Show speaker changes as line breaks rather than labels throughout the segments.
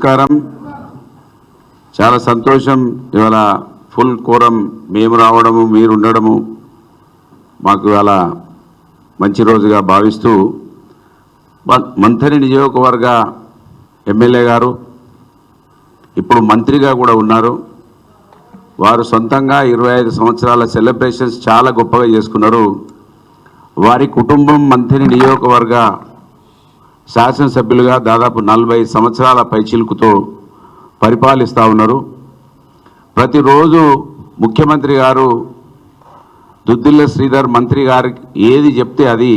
నమస్కారం. చాలా సంతోషం. ఇవాళ ఫుల్ కోరం మేము రావడము, మీరు ఉండడము మాకు ఇవాళ మంచి రోజుగా భావిస్తూ, మంథని నియోజకవర్గ ఎమ్మెల్యే గారు ఇప్పుడు మంత్రిగా కూడా ఉన్నారు. వారు సొంతంగా 25 సంవత్సరాల సెలబ్రేషన్స్ చాలా గొప్పగా చేసుకున్నారు. వారి కుటుంబం మంథని నియోజకవర్గ శాసనసభ్యులుగా దాదాపు 40 సంవత్సరాల పైచిలుకుతో పరిపాలిస్తూ ఉన్నారు. ప్రతిరోజు ముఖ్యమంత్రి గారు దుద్దిల్ల శ్రీధర్ మంత్రి గారికి ఏది చెప్తే అది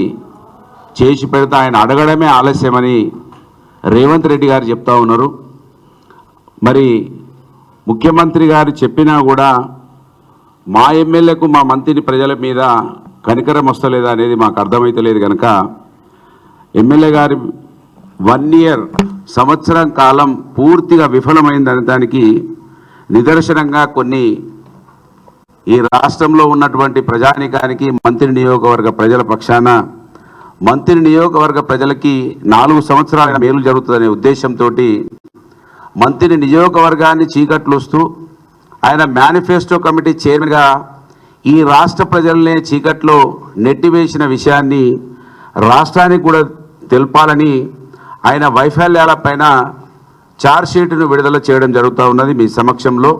చేసి పెడితే ఆయన అడగడమే ఆలస్యమని రేవంత్ రెడ్డి గారు చెప్తా ఉన్నారు. మరి ముఖ్యమంత్రి గారు చెప్పినా కూడా మా ఎమ్మెల్యేకు మా మంత్రి ప్రజల మీద కనికరం వస్తలేదా అనేది మాకు అర్థమైతలేదు. కనుక ఎమ్మెల్యే గారి 1 ఇయర్ సంవత్సరం కాలం పూర్తిగా విఫలమైందనే దానికి నిదర్శనంగా కొన్ని ఈ రాష్ట్రంలో ఉన్నటువంటి ప్రజానికానికి మంత్రి నియోజకవర్గ ప్రజల పక్షాన మంత్రి నియోజకవర్గ ప్రజలకి 4 సంవత్సరాల మేలు జరుగుతుందనే ఉద్దేశంతో మంత్రి నియోజకవర్గాన్ని చీకట్లుస్తూ ఆయన మేనిఫెస్టో కమిటీ చైర్మన్గా ఈ రాష్ట్ర ప్రజలనే చీకట్లో నెట్టివేసిన విషయాన్ని రాష్ట్రానికి కూడా తెలపాలని ఆయన వైఫల్యాలపైన ఛార్జ్షీట్ను విడుదల చేయడం జరుగుతూ ఉన్నది మీ సమక్షంలో.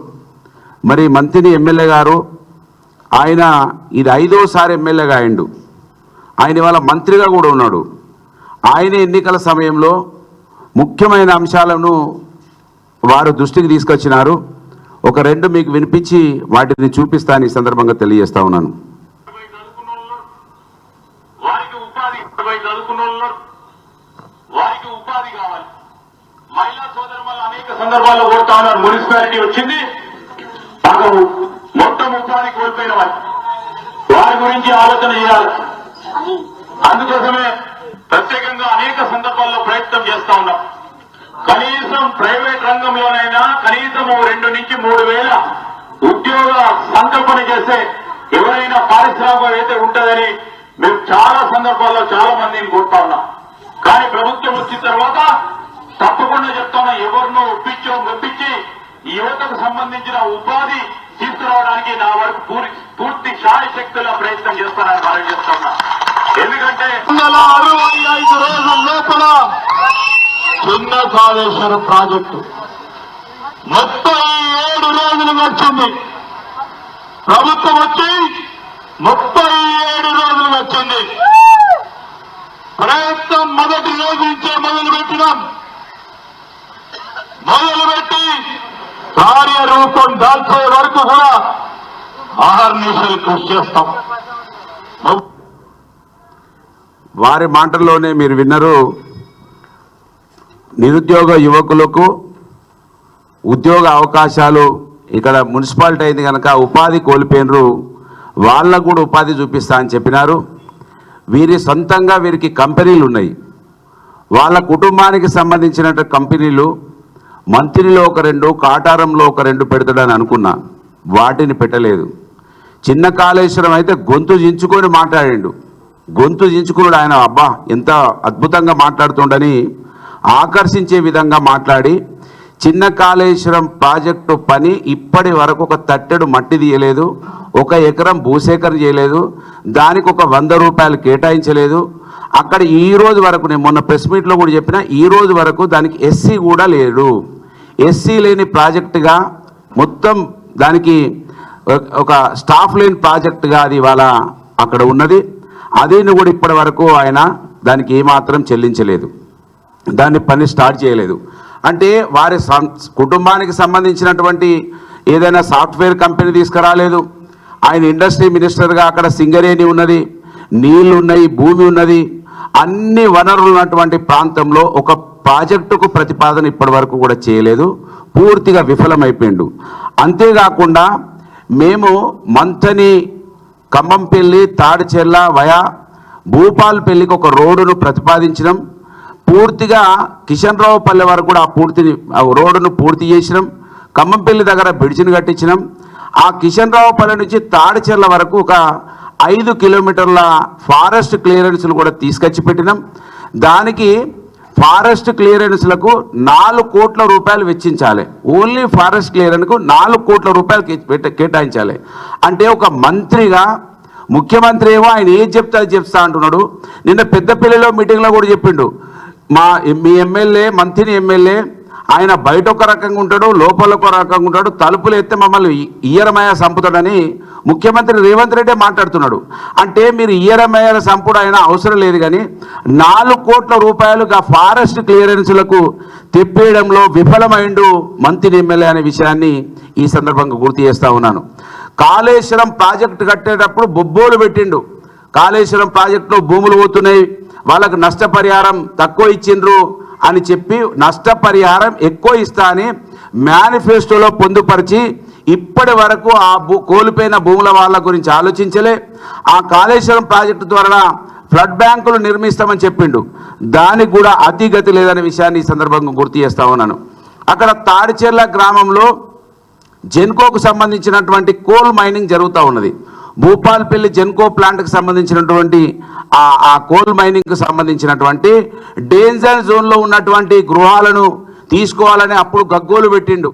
మరి మంత్రి ఎమ్మెల్యే గారు ఆయన ఇది 5వసారి ఎమ్మెల్యేగా అయిండు. ఆయన ఇవాళ మంత్రిగా కూడా ఉన్నాడు. ఆయన ఎన్నికల సమయంలో ముఖ్యమైన అంశాలను వారు దృష్టికి తీసుకొచ్చినారు. ఒక 2 మీకు వినిపించి వాటిని చూపిస్తాను ఈ సందర్భంగా తెలియజేస్తా ఉన్నాను.
వారికి ఉపాధి కావాలి. మహిళా సోదరులు అనేక సందర్భాల్లో కోరుతా ఉన్నారు. మున్సిపాలిటీ వచ్చింది, మొత్తం ఉపాధి కోల్పోయిన వారి గురించి ఆలోచన చేయాలి. అందుకోసమే ప్రత్యేకంగా అనేక సందర్భాల్లో ప్రయత్నం చేస్తా ఉన్నాం. కనీసం ప్రైవేట్ రంగంలోనైనా కనీసం 2 నుంచి 3 వేల ఉద్యోగ సంకల్పన చేస్తే ఎవరైనా పారిశ్రామికవేత్త ఉంటుందని మేము చాలా సందర్భాల్లో చాలా మందిని కోరుతా ఉన్నాం. కానీ ప్రభుత్వం వచ్చిన తర్వాత తప్పకుండా చెప్తాను, ఎవరినో మెప్పించి ఈ యువతకు సంబంధించిన ఉపాధి తీసుకురావడానికి నా వరకు పూర్తి శాయశక్తుల ప్రయత్నం చేస్తానని మనం చేస్తున్నా. ఎందుకంటే
165 రోజుల లోపల చిన్న కాళేశ్వరం ప్రాజెక్టు 37 రోజులు వచ్చింది. ప్రభుత్వం వచ్చి 37 రోజులు వచ్చింది. ప్రయత్నం మొదటి రోజు నుంచే మొదలుపెట్టినాం. మొదలుపెట్టి కార్యరూపం దాల్చే వరకు కూడా అహర్నిశలు కృషి చేస్తాం.
వారి మాటల్లోనే మీరు విన్నారు. నిరుద్యోగ యువకులకు ఉద్యోగ అవకాశాలు ఇక్కడ మున్సిపాలిటీ అయింది కనుక ఉపాధి కోల్పోయినరు, వాళ్ళకు కూడా ఉపాధి చూపిస్తా అని చెప్పినారు. వీరి సొంతంగా వీరికి కంపెనీలు ఉన్నాయి. వాళ్ళ కుటుంబానికి సంబంధించిన కంపెనీలు మంత్రిలో ఒక 2, కాటారంలో ఒక 2 పెడతాడని అనుకున్నా, వాటిని పెట్టలేదు. చిన్న కాళేశ్వరం అయితే గొంతు చించుకొని మాట్లాడిండు. గొంతు చించుకున్నాడు ఆయన. అబ్బా ఎంత అద్భుతంగా మాట్లాడుతుండని ఆకర్షించే విధంగా మాట్లాడి చిన్న కాళేశ్వరం ప్రాజెక్టు పని ఇప్పటి వరకు ఒక తట్టెడు మట్టి తీయలేదు, 1 ఎకరం భూసేకరణ చేయలేదు, దానికి ఒక 100 రూపాయలు కేటాయించలేదు. అక్కడ ఈ రోజు వరకు నేను మొన్న ప్రెస్ మీట్లో కూడా చెప్పిన, ఈ రోజు వరకు దానికి ఎస్సీ కూడా లేడు. ఎస్సీ లేని ప్రాజెక్టుగా మొత్తం దానికి ఒక స్టాఫ్ లేని ప్రాజెక్టుగా అది ఇవాళ అక్కడ ఉన్నది. అదేని కూడా ఇప్పటి వరకు ఆయన దానికి ఏమాత్రం చెల్లించలేదు, దాన్ని పని స్టార్ట్ చేయలేదు. అంటే వారి కుటుంబానికి సంబంధించినటువంటి ఏదైనా సాఫ్ట్వేర్ కంపెనీ తీసుకురాలేదు. ఆయన ఇండస్ట్రీ మినిస్టర్గా అక్కడ సింగరేణి ఉన్నది, నీళ్లు ఉన్నాయి, భూమి ఉన్నది, అన్ని వనరులు ఉన్నటువంటి ప్రాంతంలో ఒక ప్రాజెక్టుకు ప్రతిపాదన ఇప్పటి వరకు కూడా చేయలేదు. పూర్తిగా విఫలమైపోయిండు. అంతేకాకుండా మేము మంథని ఖమ్మంపల్లి తాడిచెర్ల వయా భూపాల్పల్లికి ఒక రోడ్డును ప్రతిపాదించినాం. పూర్తిగా కిషన్ రావుపల్లి వరకు కూడా ఆ రోడ్డును పూర్తి చేసినాం. ఖమ్మంపల్లి దగ్గర బ్రిడ్జిని కట్టించినాం. ఆ కిషన్ రావుపల్లి నుంచి తాడిచెర్ల వరకు ఒక 5 కిలోమీటర్ల ఫారెస్ట్ క్లియరెన్స్ను కూడా తీసుకొచ్చి పెట్టినాం. దానికి ఫారెస్ట్ క్లియరెన్స్లకు 4 కోట్ల రూపాయలు వెచ్చించాలి. ఓన్లీ ఫారెస్ట్ క్లియరెన్స్కు 4 కోట్ల రూపాయలు కేటాయించాలి. అంటే ఒక మంత్రిగా ముఖ్యమంత్రి ఏమో ఆయన ఏం చెప్తే అది చెప్తా అంటున్నాడు. నిన్న పెద్దపల్లిలో మీటింగ్లో కూడా చెప్పిండు, మీ ఎమ్మెల్యే మంత్రి ఎమ్మెల్యే ఆయన బయట ఒక రకంగా ఉంటాడు, లోపల ఒక రకంగా ఉంటాడు, తలుపులు ఎత్తే మమ్మల్ని ఇయ్యరమయ్య సంపుతాడని ముఖ్యమంత్రి రేవంత్ రెడ్డి మాట్లాడుతున్నాడు. అంటే మీరు ఇయ్యరమయ్య సంపుడు అయినా అవసరం లేదు, కానీ 4 కోట్ల రూపాయలుగా ఫారెస్ట్ క్లియరెన్స్లకు తెప్పేయడంలో విఫలమైండు మంత్రి ఎమ్మెల్యే అనే విషయాన్ని ఈ సందర్భంగా గుర్తు చేస్తూ ఉన్నాను. కాళేశ్వరం ప్రాజెక్టు కట్టేటప్పుడు బొబ్బోలు పెట్టిండు. కాళేశ్వరం ప్రాజెక్టులో భూములు పోతున్నాయి, వాళ్ళకు నష్టపరిహారం తక్కువ ఇచ్చిండ్రు అని చెప్పి నష్టపరిహారం ఎక్కువ ఇస్తా అని మేనిఫెస్టోలో పొందుపరిచి ఇప్పటి వరకు ఆ కోల్పోయిన భూముల వాళ్ళ గురించి ఆలోచించలే. ఆ కాళేశ్వరం ప్రాజెక్టు ద్వారా ఫ్లడ్ బ్యాంకులు నిర్మిస్తామని చెప్పిండు, దానికి కూడా అతిగతి లేదనే విషయాన్ని ఈ సందర్భంగా గుర్తు చేస్తా ఉన్నాను. అక్కడ తాడిచెర్ల గ్రామంలో జెన్కోకు సంబంధించినటువంటి కోల్ మైనింగ్ జరుగుతూ ఉన్నది. భూపాల్పల్లి జెన్కో ప్లాంట్కి సంబంధించినటువంటి ఆ కోల్ మైనింగ్కి సంబంధించినటువంటి డేంజర్ జోన్లో ఉన్నటువంటి గృహాలను తీసుకోవాలని అప్పుడు గగ్గోలు పెట్టిండు.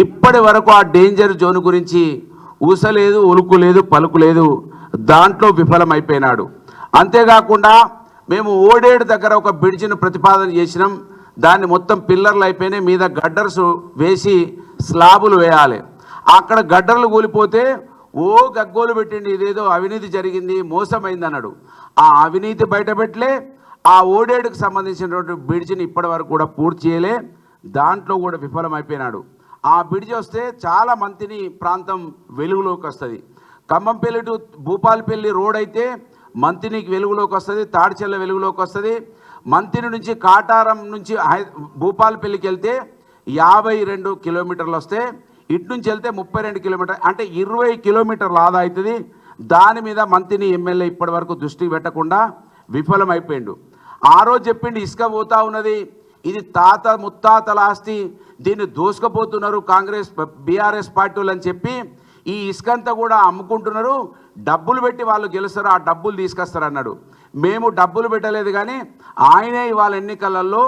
ఇప్పటి వరకు ఆ డేంజర్ జోన్ గురించి ఊసలేదు, ఉలుకు లేదు, పలుకు లేదు, దాంట్లో విఫలమైపోయినాడు. అంతేకాకుండా మేము ఓడేడు దగ్గర ఒక బ్రిడ్జిని ప్రతిపాదన చేసినాం, దాన్ని మొత్తం పిల్లర్లు అయిపోయినాయి, మీద గడ్డర్స్ వేసి స్లాబులు వేయాలి. అక్కడ గడ్డర్లు కూలిపోతే గగ్గోలు పెట్టిండి, ఇదేదో అవినీతి జరిగింది, మోసమైంది అన్నాడు. ఆ అవినీతి బయటపెట్టలే, ఆ ఓడేడుకు సంబంధించినటువంటి బ్రిడ్జిని ఇప్పటి వరకు కూడా పూర్తి చేయలే, దాంట్లో కూడా విఫలమైపోయినాడు. ఆ బ్రిడ్జి వస్తే చాలా మంతిని ప్రాంతం వెలుగులోకి వస్తుంది. ఖమ్మంపల్లి టు భూపాలపల్లి రోడ్ అయితే మంతినికి వెలుగులోకి వస్తుంది, తాడిచెల్ల వెలుగులోకి వస్తుంది. మంతిని నుంచి కాటారం నుంచి భూపాలపల్లికి వెళ్తే 52 కిలోమీటర్లు వస్తే, ఇటు నుంచి వెళ్తే 32 కిలోమీటర్, అంటే 20 కిలోమీటర్లు ఆదా అవుతుంది. దాని మీద మంత్రిని ఎమ్మెల్యే ఇప్పటి వరకు దృష్టి పెట్టకుండా విఫలమైపోయిండు. ఆ రోజు చెప్పిండు ఇసుక పోతా ఉన్నది, ఇది తాత ముత్తాతల ఆస్తి, దీన్ని దోసుకపోతున్నారు కాంగ్రెస్ బీఆర్ఎస్ పార్టీలు అని చెప్పి ఈ ఇసుకంతా కూడా అమ్ముకుంటున్నారు, డబ్బులు పెట్టి వాళ్ళు గెలుస్తారు, ఆ డబ్బులు తీసుకొస్తారు అన్నాడు. మేము డబ్బులు పెట్టలేదు, కానీ ఆయనే ఇవాళ ఎన్నికలలో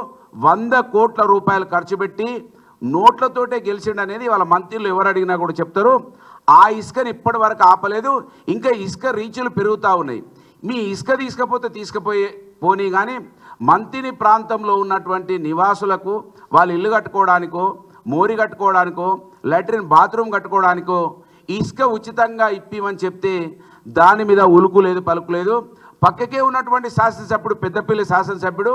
100 కోట్ల రూపాయలు ఖర్చు పెట్టి నోట్లతోటే గెలిచిండు అనేది వాళ్ళ మంత్రులు ఎవరు అడిగినా కూడా చెప్తారు. ఆ ఇసుకని ఇప్పటి వరకు ఆపలేదు, ఇంకా ఇసుక రీచులు పెరుగుతూ ఉన్నాయి. మీ ఇసుక తీసుకుపోనీ కానీ మంతిని ప్రాంతంలో ఉన్నటువంటి నివాసులకు వాళ్ళు ఇల్లు కట్టుకోవడానికో, మోరి కట్టుకోవడానికో, లాట్రిన్ బాత్రూమ్ కట్టుకోవడానికో ఇసుక ఉచితంగా ఇప్పిమని చెప్తే దాని మీద ఉలుకు లేదు, పలుకు లేదు. పక్కకే ఉన్నటువంటి శాసనసభ్యుడు, పెద్దపల్లి శాసనసభ్యుడు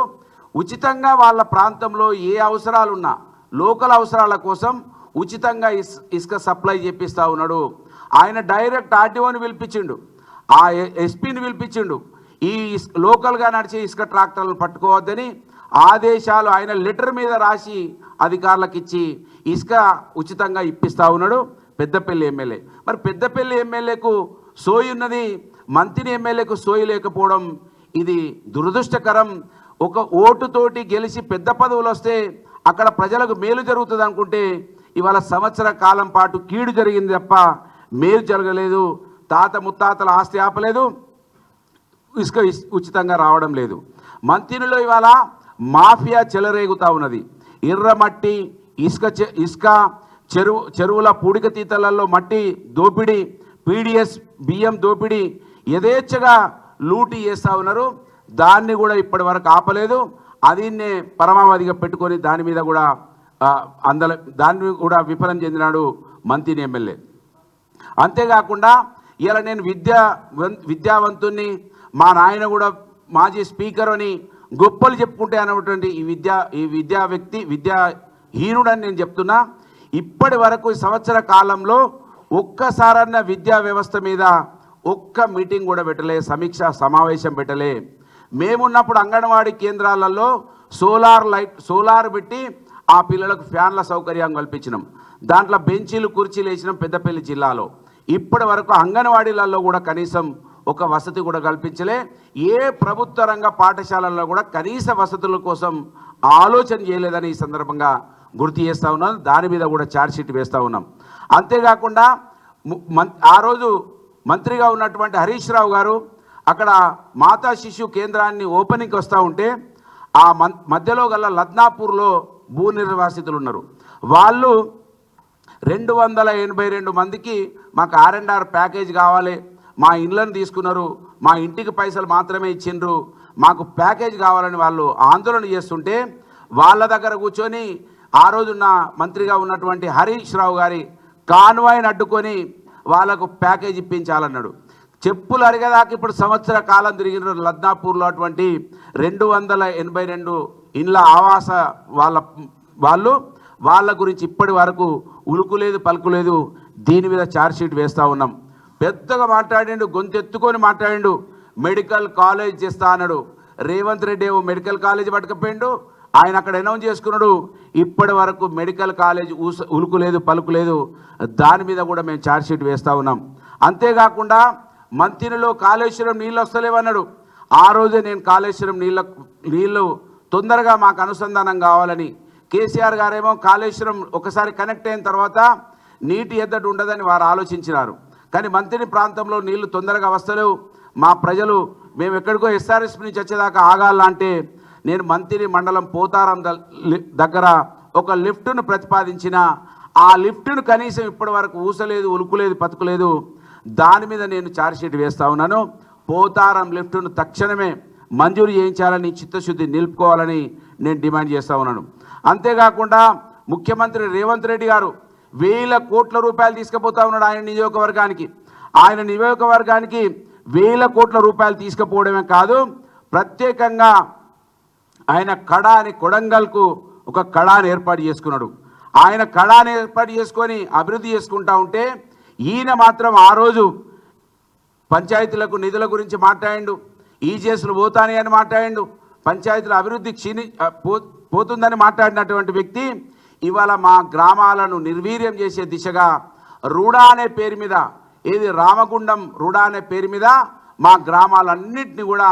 ఉచితంగా వాళ్ళ ప్రాంతంలో ఏ అవసరాలున్నా లోకల్ అవసరాల కోసం ఉచితంగా ఇసుక సప్లై చేపిస్తూ ఉన్నాడు. ఆయన డైరెక్ట్ ఆర్టీఓని పిలిపించిండు, ఆ ఎస్పీని పిలిపించిండు. ఈ లోకల్గా నడిచే ఇసుక ట్రాక్టర్లను పట్టుకోవద్దని ఆదేశాలు ఆయన లెటర్ మీద రాసి అధికారులకు ఇచ్చి ఇసుక ఉచితంగా ఇప్పిస్తూ ఉన్నాడు పెద్దపల్లి ఎమ్మెల్యే. మరి పెద్దపల్లి ఎమ్మెల్యేకు సోయి ఉన్నది, మంత్రి ఎమ్మెల్యేకు సోయి లేకపోవడం ఇది దురదృష్టకరం. ఒక ఓటుతోటి గెలిచి పెద్ద పదవులు వస్తే అక్కడ ప్రజలకు మేలు జరుగుతుంది అనుకుంటే ఇవాళ సంవత్సర కాలం పాటు కీడు జరిగింది తప్ప మేలు జరగలేదు. తాత ముత్తాతల ఆస్తి ఆపలేదు, ఇసుక ఉచితంగా రావడం లేదు. మంత్రిలో ఇవాళ మాఫియా చెలరేగుతూ ఉన్నది. ఎర్రమట్టి, ఇసుక చెరువుల పూడిక తీతలలో మట్టి దోపిడీ, పీడిఎస్ బియ్యం దోపిడీ యథేచ్ఛగా లూటీ చేస్తూ ఉన్నారు. దాన్ని కూడా ఇప్పటి వరకు ఆపలేదు. అదిన్నే పరమావధిగా పెట్టుకొని దాని మీద కూడా దాన్ని కూడా విఫలం చెందినాడు మంత్రి ఎమ్మెల్యే. అంతేకాకుండా ఇలా నేను విద్యావంతుణ్ణి, మా నాయన కూడా మాజీ స్పీకర్ అని గొప్పలు చెప్పుకుంటే అన్నటువంటి ఈ విద్యాహీనుడని నేను చెప్తున్నా. ఇప్పటి వరకు సంవత్సర కాలంలో ఒక్కసారన్న విద్యా వ్యవస్థ మీద ఒక్క మీటింగ్ కూడా పెట్టలే, సమీక్షా సమావేశం పెట్టలే. మేమున్నప్పుడు అంగన్వాడీ కేంద్రాలలో సోలార్ పెట్టి ఆ పిల్లలకు ఫ్యాన్ల సౌకర్యం కల్పించినాం. దాంట్లో బెంచీలు కుర్చీలు వేసినాం పెద్దపల్లి జిల్లాలో. ఇప్పటి వరకు అంగన్వాడీలలో కూడా కనీసం ఒక వసతి కూడా కల్పించలే. ఏ ప్రభుత్వ రంగ పాఠశాలల్లో కూడా కనీస వసతుల కోసం ఆలోచన చేయలేదని ఈ సందర్భంగా గుర్తు చేస్తూ ఉన్నాం. దాని మీద కూడా ఛార్జ్షీట్ వేస్తూ ఉన్నాం. అంతేకాకుండా ఆ రోజు మంత్రిగా ఉన్నటువంటి హరీష్ రావు గారు అక్కడ మాతా శిశు కేంద్రాన్ని ఓపెనింగ్కి వస్తూ ఉంటే ఆ మధ్యలో గల లద్నాపూర్లో భూ నిర్వాసితులు ఉన్నారు. వాళ్ళు 282 మందికి మాకు R&R ప్యాకేజ్ కావాలి, మా ఇళ్ళను తీసుకున్నారు, మా ఇంటికి పైసలు మాత్రమే ఇచ్చిండ్రు, మాకు ప్యాకేజ్ కావాలని వాళ్ళు ఆందోళన చేస్తుంటే వాళ్ళ దగ్గర కూర్చొని ఆ రోజున్న మంత్రిగా ఉన్నటువంటి హరీష్ రావు గారి కాన్వాయ్ని అడ్డుకొని వాళ్ళకు ప్యాకేజ్ ఇప్పించాలన్నాడు. చెప్పులు అరిగేదాకా ఇప్పుడు సంవత్సర కాలం తిరిగిన లద్నాపూర్లో అటువంటి 282 ఇండ్ల ఆవాస వాళ్ళ గురించి ఇప్పటి వరకు ఉలుకులేదు పలుకులేదు. దీని మీద ఛార్జ్షీట్ వేస్తూ ఉన్నాం. పెద్దగా మాట్లాడిండు, గొంతెత్తుకొని మాట్లాడిండు, మెడికల్ కాలేజ్ చేస్తా అన్నాడు. రేవంత్ రెడ్డి ఏమో మెడికల్ కాలేజ్ పట్టుకపోయిండు, ఆయన అక్కడ అనౌన్స్ చేసుకున్నాడు. ఇప్పటి వరకు మెడికల్ కాలేజ్ ఉలుకులేదు పలుకులేదు. దాని మీద కూడా మేము ఛార్జ్షీట్ వేస్తూ ఉన్నాం. అంతేకాకుండా మంతినిలో కాళేశ్వరం నీళ్ళు వస్తలేవన్నాడు. ఆ రోజే నేను కాళేశ్వరం నీళ్ళు తొందరగా మాకు అనుసంధానం కావాలని, కేసీఆర్ గారేమో కాళేశ్వరం ఒకసారి కనెక్ట్ అయిన తర్వాత నీటి ఎద్దడి ఉండదని వారు ఆలోచించినారు. కానీ మంతిని ప్రాంతంలో నీళ్లు తొందరగా వస్తలేవు, మా ప్రజలు మేము ఎక్కడికో SRSP నుంచి వచ్చేదాకా ఆగాలంటే నేను మంతిని మండలం పోతారం దగ్గర ఒక లిఫ్ట్ను ప్రతిపాదించిన, ఆ లిఫ్ట్ను కనీసం ఇప్పటి వరకు ఊసలేదు ఉలుకులేదు పతుకులేదు. దాని మీద నేను ఛార్జ్షీట్ వేస్తూ ఉన్నాను. పోతారం లిఫ్ట్ను తక్షణమే మంజూరు చేయించాలని, చిత్తశుద్ధి నిలుపుకోవాలని నేను డిమాండ్ చేస్తూ ఉన్నాను. అంతేకాకుండా ముఖ్యమంత్రి రేవంత్ రెడ్డి గారు 1000 కోట్ల రూపాయలు తీసుకుపోతా ఉన్నాడు ఆయన నియోజకవర్గానికి. ఆయన నియోజకవర్గానికి 1000 కోట్ల రూపాయలు తీసుకుపోవడమే కాదు, ప్రత్యేకంగా ఆయన కడాని కొడంగల్కు ఒక కడాని ఏర్పాటు చేసుకున్నాడు. ఆయన కడాని ఏర్పాటు చేసుకొని అభివృద్ధి చేసుకుంటా ఉంటే ఈయన మాత్రం ఆ రోజు పంచాయతీలకు నిధుల గురించి మాట్లాడిండు, ఈజీఎస్లు పోతాని అని మాట్లాడిండు, పంచాయతీల అభివృద్ధి పోతుందని మాట్లాడినటువంటి వ్యక్తి ఇవాళ మా గ్రామాలను నిర్వీర్యం చేసే దిశగా రూడా అనే పేరు మీద, ఏది రామగుండం రూడా అనే పేరు మీద మా గ్రామాలన్నింటినీ కూడా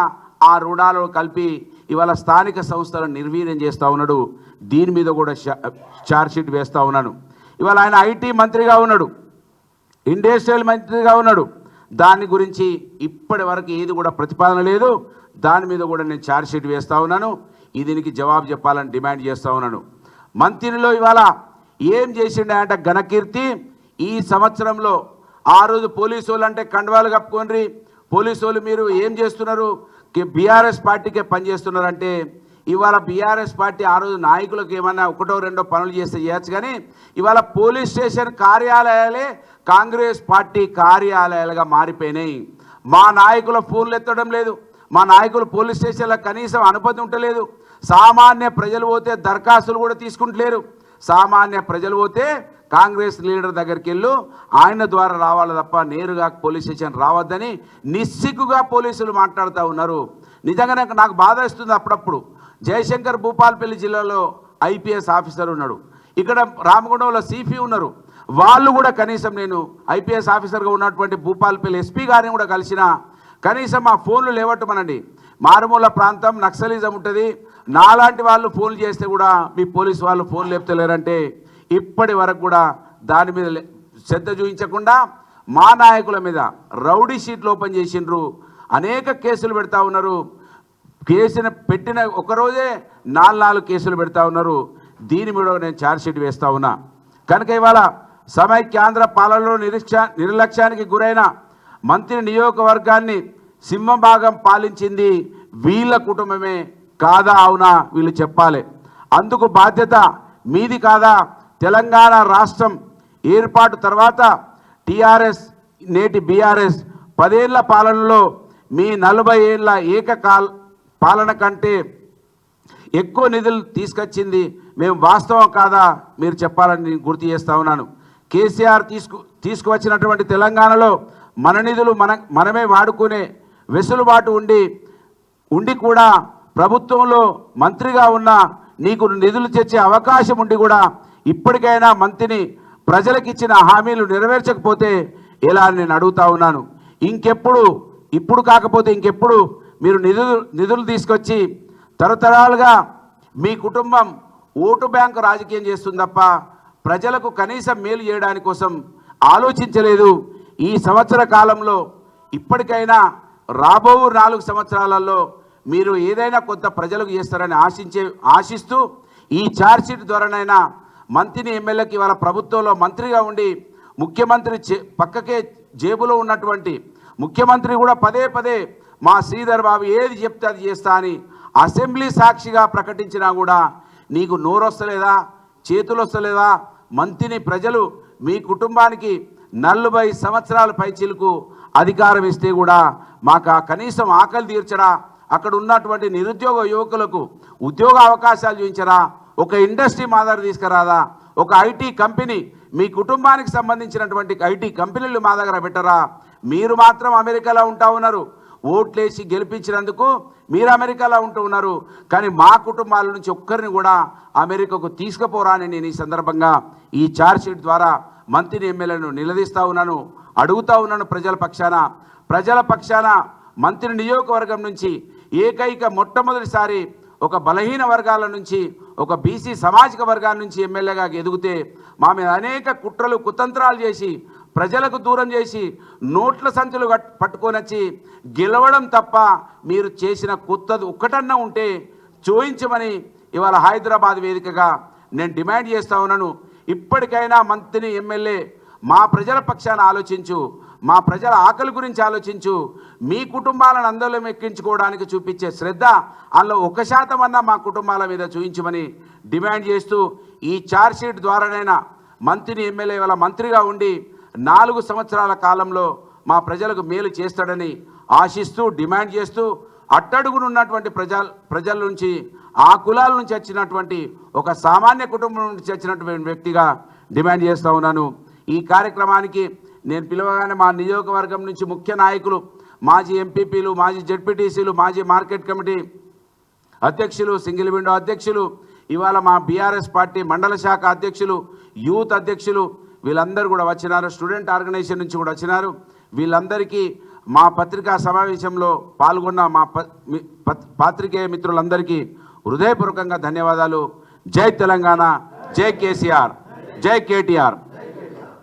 ఆ రూడాలో కలిపి ఇవాళ స్థానిక సంస్థలను నిర్వీర్యం చేస్తూ ఉన్నాడు. దీని మీద కూడా ఛార్జ్షీట్ వేస్తూ ఉన్నాను. ఇవాళ ఆయన IT మంత్రిగా ఉన్నాడు, ఇండస్ట్రియల్ మంత్రిగా ఉన్నాడు. దాని గురించి ఇప్పటి వరకు ఏది కూడా ప్రతిపాదన లేదు. దాని మీద కూడా నేను ఛార్జ్షీట్ వేస్తూ ఉన్నాను. దీనికి జవాబు చెప్పాలని డిమాండ్ చేస్తూ ఉన్నాను. మంత్రిలో ఇవాళ ఏం చేసిండే అంటే ఘనకీర్తి. ఈ సంవత్సరంలో ఆ రోజు పోలీసు వాళ్ళు అంటే కండవాలు కప్పుకోండి, పోలీసు వాళ్ళు మీరు ఏం చేస్తున్నారు, BRS పార్టీకే పనిచేస్తున్నారంటే ఇవాళ BRS పార్టీ ఆ రోజు నాయకులకు ఏమన్నా ఒకటో రెండో పనులు చేస్తే చేయొచ్చు, కానీ ఇవాళ పోలీస్ స్టేషన్ కార్యాలయాలే కాంగ్రెస్ పార్టీ కార్యాలయాలుగా మారిపోయినాయి. మా నాయకుల ఫోన్లు ఎత్తడం లేదు, మా నాయకులు పోలీస్ స్టేషన్లకు కనీసం అనుమతి ఉండలేదు. సామాన్య ప్రజలు పోతే దరఖాస్తులు కూడా తీసుకుంటలేరు. సామాన్య ప్రజలు పోతే కాంగ్రెస్ లీడర్ దగ్గరికి వెళ్ళు, ఆయన ద్వారా రావాలి తప్ప నేరుగా పోలీస్ స్టేషన్ రావద్దని నిస్సిగ్గుగా పోలీసులు మాట్లాడుతూ ఉన్నారు. నిజంగానే నాకు బాధ ఇస్తుంది. అప్పుడప్పుడు జయశంకర్ భూపాలపల్లి జిల్లాలో IPS ఆఫీసర్ ఉన్నాడు, ఇక్కడ రామగుండంలో CP ఉన్నారు. వాళ్ళు కూడా కనీసం నేను IPS ఆఫీసర్గా ఉన్నటువంటి భూపాలపల్లి SP గారిని కూడా కలిసిన, కనీసం ఆ ఫోన్లు లేవట్టమనండి. మారుమూల ప్రాంతం నక్సలిజం ఉంటుంది, నాలాంటి వాళ్ళు ఫోన్లు చేస్తే కూడా మీ పోలీసు వాళ్ళు ఫోన్ లేపుతలేరంటే ఇప్పటి వరకు కూడా దాని మీద శ్రద్ధ చూపించకుండా మా నాయకుల మీద రౌడీ షీట్లు ఓపెన్ చేసిండ్రు, అనేక కేసులు పెడతా ఉన్నారు. కేసును పెట్టిన ఒకరోజే 4 కేసులు పెడతా ఉన్నారు. దీని మీద నేను ఛార్జ్షీట్ వేస్తూ ఉన్నా. కనుక ఇవాళ సమైక్యాంధ్ర పాలనలో నిర్లక్ష్యానికి గురైన మంత్రి నియోజకవర్గాన్ని సింహభాగం పాలించింది వీళ్ళ కుటుంబమే కాదా, అవునా వీళ్ళు చెప్పాలి. అందుకు బాధ్యత మీది కాదా? తెలంగాణ రాష్ట్రం ఏర్పాటు తర్వాత TRS నేటి BRS 10 ఏళ్ల పాలనలో మీ 40 ఏళ్ల పాలన కంటే ఎక్కువ నిధులు తీసుకొచ్చింది మేము వాస్తవం కాదా మీరు చెప్పాలని నేను గుర్తు చేస్తూ ఉన్నాను. కేసీఆర్ తీసుకువచ్చినటువంటి తెలంగాణలో మన నిధులు మనమే వాడుకునే వెసులుబాటు ఉండి కూడా ప్రభుత్వంలో మంత్రిగా ఉన్న నీకు నిధులు తెచ్చే అవకాశం ఉండి కూడా ఇప్పటికైనా మంత్రిని ప్రజలకు ఇచ్చిన హామీలు నెరవేర్చకపోతే ఎలా నేను అడుగుతా ఉన్నాను. ఇప్పుడు కాకపోతే ఇంకెప్పుడు మీరు నిధులు తీసుకొచ్చి తరతరాలుగా మీ కుటుంబం ఓటు బ్యాంకు రాజకీయం చేస్తుంది తప్ప ప్రజలకు కనీసం మేలు చేయడానికి కోసం ఆలోచించలేదు. ఈ సంవత్సర కాలంలో ఇప్పటికైనా రాబో 4 సంవత్సరాలలో మీరు ఏదైనా కొంత ప్రజలకు చేస్తారని ఆశిస్తూ ఈ ఛార్జ్షీట్ ద్వారానైనా మంత్రిని ఎమ్మెల్యేకి వాళ్ళ ప్రభుత్వంలో మంత్రిగా ఉండి ముఖ్యమంత్రి పక్కకే జేబులో ఉన్నటువంటి ముఖ్యమంత్రి కూడా పదే పదే మా శ్రీధర్ బాబు ఏది చెప్తే అది చేస్తా అని అసెంబ్లీ సాక్షిగా ప్రకటించినా కూడా నీకు నోరు వస్తలేదా, చేతులు వస్తలేదా? మంత్రిని ప్రజలు మీ కుటుంబానికి 40 సంవత్సరాల పైచిలకు అధికారం ఇస్తే కూడా మాకు కనీసం ఆకలి తీర్చరా, అక్కడ ఉన్నటువంటి నిరుద్యోగ యువకులకు ఉద్యోగ అవకాశాలు చూపించరా, ఒక ఇండస్ట్రీ మా దగ్గర తీసుకురాదా, ఒక ఐటీ కంపెనీ మీ కుటుంబానికి సంబంధించినటువంటి ఐటీ కంపెనీలు మా దగ్గర పెట్టరా? మీరు మాత్రం అమెరికాలో ఉంటా ఉన్నారు, ఓట్లేసి గెలిపించినందుకు మీరు అమెరికాలో ఉంటూ ఉన్నారు, కానీ మా కుటుంబాల నుంచి ఒక్కరిని కూడా అమెరికాకు తీసుకుపోరా అని నేను ఈ సందర్భంగా ఈ ఛార్జ్షీట్ ద్వారా మంత్రిని ఎమ్మెల్యేను నిలదీస్తూ ఉన్నాను, అడుగుతూ ఉన్నాను. ప్రజల పక్షాన మంత్రి నియోజకవర్గం నుంచి ఏకైక మొట్టమొదటిసారి ఒక బలహీన వర్గాల నుంచి ఒక బీసీ సామాజిక వర్గాల నుంచి ఎమ్మెల్యేగా ఎదిగితే మా మీద అనేక కుట్రలు కుతంత్రాలు చేసి ప్రజలకు దూరం చేసి నోట్ల సంచులు పట్టుకొని వచ్చి గెలవడం తప్ప మీరు చేసిన కొత్తది ఒక్కటన్నా ఉంటే చూయించమని ఇవాళ హైదరాబాద్ వేదికగా నేను డిమాండ్ చేస్తూ ఉన్నాను. ఇప్పటికైనా మంత్రిని ఎమ్మెల్యే మా ప్రజల పక్షాన ఆలోచించు, మా ప్రజల ఆకలి గురించి ఆలోచించు, మీ కుటుంబాలను అందరిలో ఎక్కించుకోవడానికి చూపించే శ్రద్ధ అందులో 1% అన్నా మా కుటుంబాల మీద చూపించమని డిమాండ్ చేస్తూ ఈ ఛార్జ్షీట్ ద్వారానైనా మంత్రిని ఎమ్మెల్యే వాళ్ళ మంత్రిగా ఉండి 4 సంవత్సరాల కాలంలో మా ప్రజలకు మేలు చేస్తాడని ఆశిస్తూ డిమాండ్ చేస్తూ అట్టడుగునున్నటువంటి ప్రజల నుంచి ఆ కులాల నుంచి వచ్చినటువంటి ఒక సామాన్య కుటుంబం నుంచి వచ్చినటువంటి వ్యక్తిగా డిమాండ్ చేస్తూ ఉన్నాను. ఈ కార్యక్రమానికి నేను పిలవగానే మా నియోజకవర్గం నుంచి ముఖ్య నాయకులు, మాజీ ఎంపీపీలు, మాజీ జెడ్పీటీసీలు, మాజీ మార్కెట్ కమిటీ అధ్యక్షులు, సింగిల్ విండో అధ్యక్షులు, ఇవాళ మా బీఆర్ఎస్ పార్టీ మండల శాఖ అధ్యక్షులు, యూత్ అధ్యక్షులు వీళ్ళందరూ కూడా వచ్చినారు. స్టూడెంట్ ఆర్గనైజేషన్ నుంచి కూడా వచ్చినారు. వీళ్ళందరికీ మా పత్రికా సమావేశంలో పాల్గొన్న మా పాత్రికేయ మిత్రులందరికీ హృదయపూర్వకంగా ధన్యవాదాలు. జై తెలంగాణ, జై కేసీఆర్, జై కేటీఆర్.